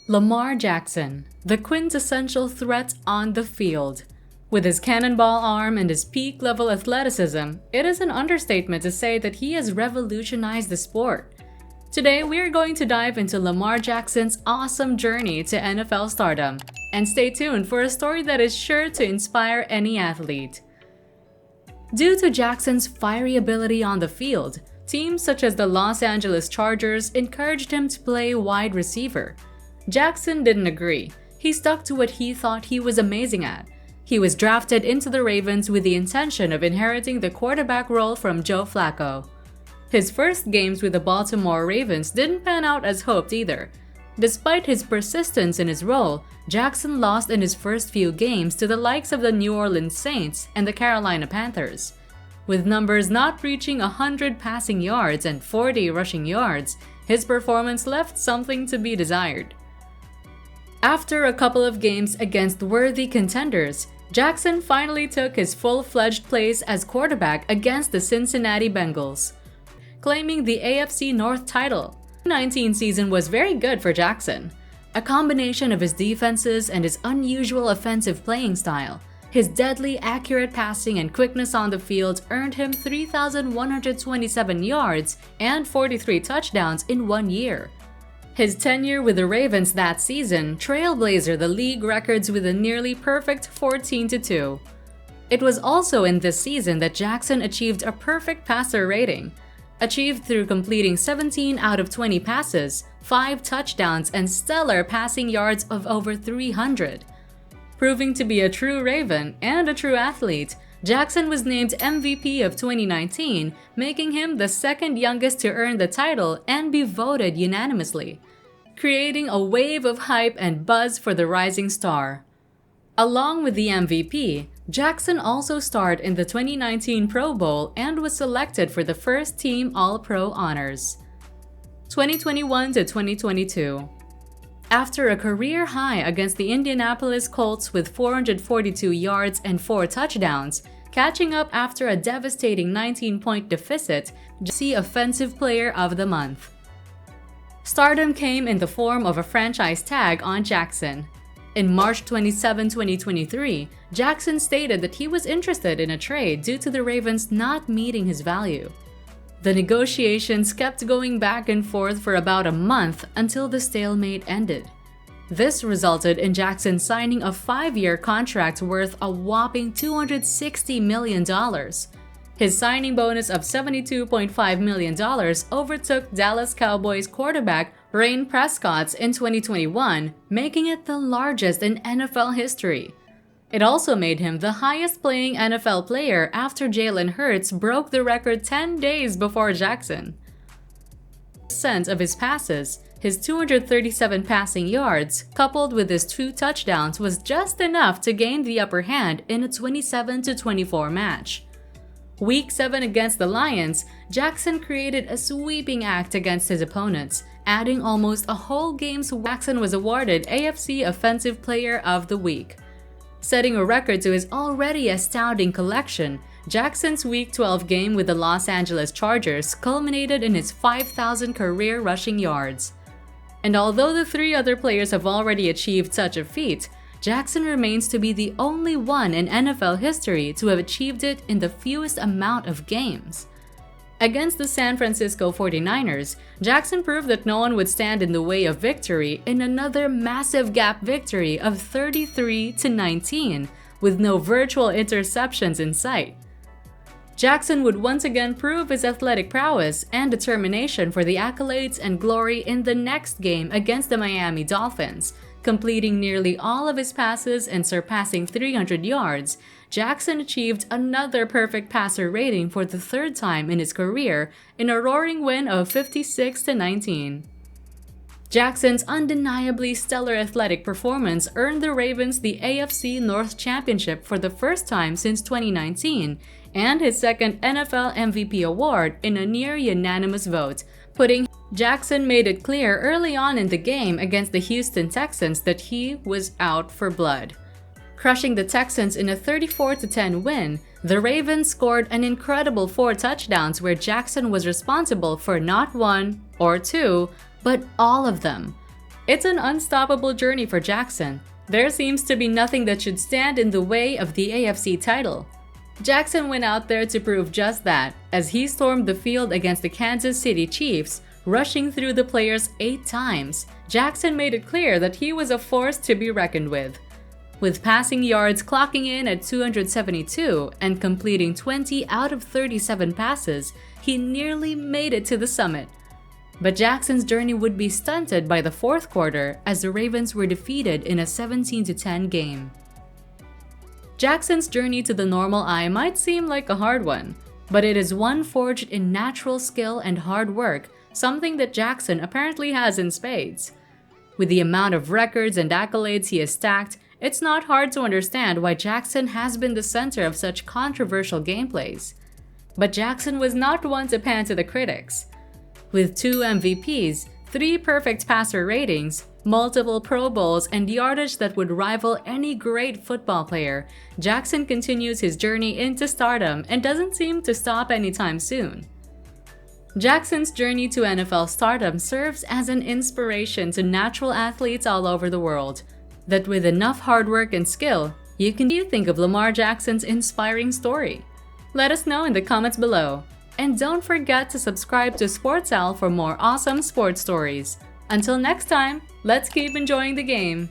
Lamar Jackson, the quintessential threat on the field. With his cannonball arm and his peak-level athleticism, it is an understatement to say that he has revolutionized the sport. Today, we are going to dive into Lamar Jackson's awesome journey to NFL stardom. And stay tuned for a story that is sure to inspire any athlete. Due to Jackson's fiery ability on the field, teams such as the Los Angeles Chargers encouraged him to play wide receiver. Jackson didn't agree. He stuck to what he thought he was amazing at. He was drafted into the Ravens with the intention of inheriting the quarterback role from Joe Flacco. His first games with the Baltimore Ravens didn't pan out as hoped either. Despite his persistence in his role, Jackson lost in his first few games to the likes of the New Orleans Saints and the Carolina Panthers. With numbers not reaching 100 passing yards and 40 rushing yards, his performance left something to be desired. After a couple of games against worthy contenders, Jackson finally took his full-fledged place as quarterback against the Cincinnati Bengals, claiming the AFC North title. The 2019 season was very good for Jackson. A combination of his defenses and his unusual offensive playing style, his deadly accurate passing and quickness on the field earned him 3,127 yards and 43 touchdowns in 1 year. His tenure with the Ravens that season trailblazed the league records with a nearly perfect 14-2. It was also in this season that Jackson achieved a perfect passer rating, achieved through completing 17 out of 20 passes, 5 touchdowns, and stellar passing yards of over 300. Proving to be a true Raven and a true athlete, Jackson was named MVP of 2019, making him the second youngest to earn the title and be voted unanimously, creating a wave of hype and buzz for the rising star. Along with the MVP, Jackson also starred in the 2019 Pro Bowl and was selected for the first team All-Pro honors. 2021 to 2022. After a career high against the Indianapolis Colts with 442 yards and 4 touchdowns, catching up after a devastating 19-point deficit, JC Offensive Player of the Month. Stardom came in the form of a franchise tag on Jackson. In March 27, 2023, Jackson stated that he was interested in a trade due to the Ravens not meeting his value. The negotiations kept going back and forth for about a month until the stalemate ended. This resulted in Jackson signing a 5-year contract worth a whopping $260 million. His signing bonus of $72.5 million overtook Dallas Cowboys quarterback Ryan Prescott's in 2021, making it the largest in NFL history. It also made him the highest-paying NFL player after Jalen Hurts broke the record 10 days before Jackson. % of his passes, his 237 passing yards, coupled with his 2 touchdowns, was just enough to gain the upper hand in a 27-24 match. Week 7 against the Lions, Jackson created a sweeping act against his opponents, adding almost a whole game so Jackson was awarded AFC Offensive Player of the Week. Setting a record to his already astounding collection, Jackson's Week 12 game with the Los Angeles Chargers culminated in his 5,000 career rushing yards. And although the 3 other players have already achieved such a feat, Jackson remains to be the only one in NFL history to have achieved it in the fewest amount of games. Against the San Francisco 49ers, Jackson proved that no one would stand in the way of victory in another massive gap victory of 33-19, with no virtual interceptions in sight. Jackson would once again prove his athletic prowess and determination for the accolades and glory in the next game against the Miami Dolphins. Completing nearly all of his passes and surpassing 300 yards, Jackson achieved another perfect passer rating for the 3rd time in his career in a roaring win of 56-19. Jackson's undeniably stellar athletic performance earned the Ravens the AFC North Championship for the first time since 2019 and his second NFL MVP award in a near-unanimous vote, Jackson made it clear early on in the game against the Houston Texans that he was out for blood. Crushing the Texans in a 34-10 win, the Ravens scored an incredible 4 touchdowns where Jackson was responsible for not 1 or 2, but all of them. It's an unstoppable journey for Jackson. There seems to be nothing that should stand in the way of the AFC title. Jackson went out there to prove just that, as he stormed the field against the Kansas City Chiefs, rushing through the players 8 times. Jackson made it clear that he was a force to be reckoned with. With passing yards clocking in at 272 and completing 20 out of 37 passes, he nearly made it to the summit. But Jackson's journey would be stunted by the fourth quarter as the Ravens were defeated in a 17-10 game. Jackson's journey to the normal eye might seem like a hard one, but it is one forged in natural skill and hard work, something that Jackson apparently has in spades. With the amount of records and accolades he has stacked, it's not hard to understand why Jackson has been the center of such controversial gameplays. But Jackson was not one to pan to the critics. With 2 MVPs, 3 perfect passer ratings, multiple Pro Bowls, and yardage that would rival any great football player, Jackson continues his journey into stardom and doesn't seem to stop anytime soon. Jackson's journey to NFL stardom serves as an inspiration to natural athletes all over the world, that with enough hard work and skill, you can think of Lamar Jackson's inspiring story. Let us know in the comments below. And don't forget to subscribe to SportsAl for more awesome sports stories. Until next time, let's keep enjoying the game.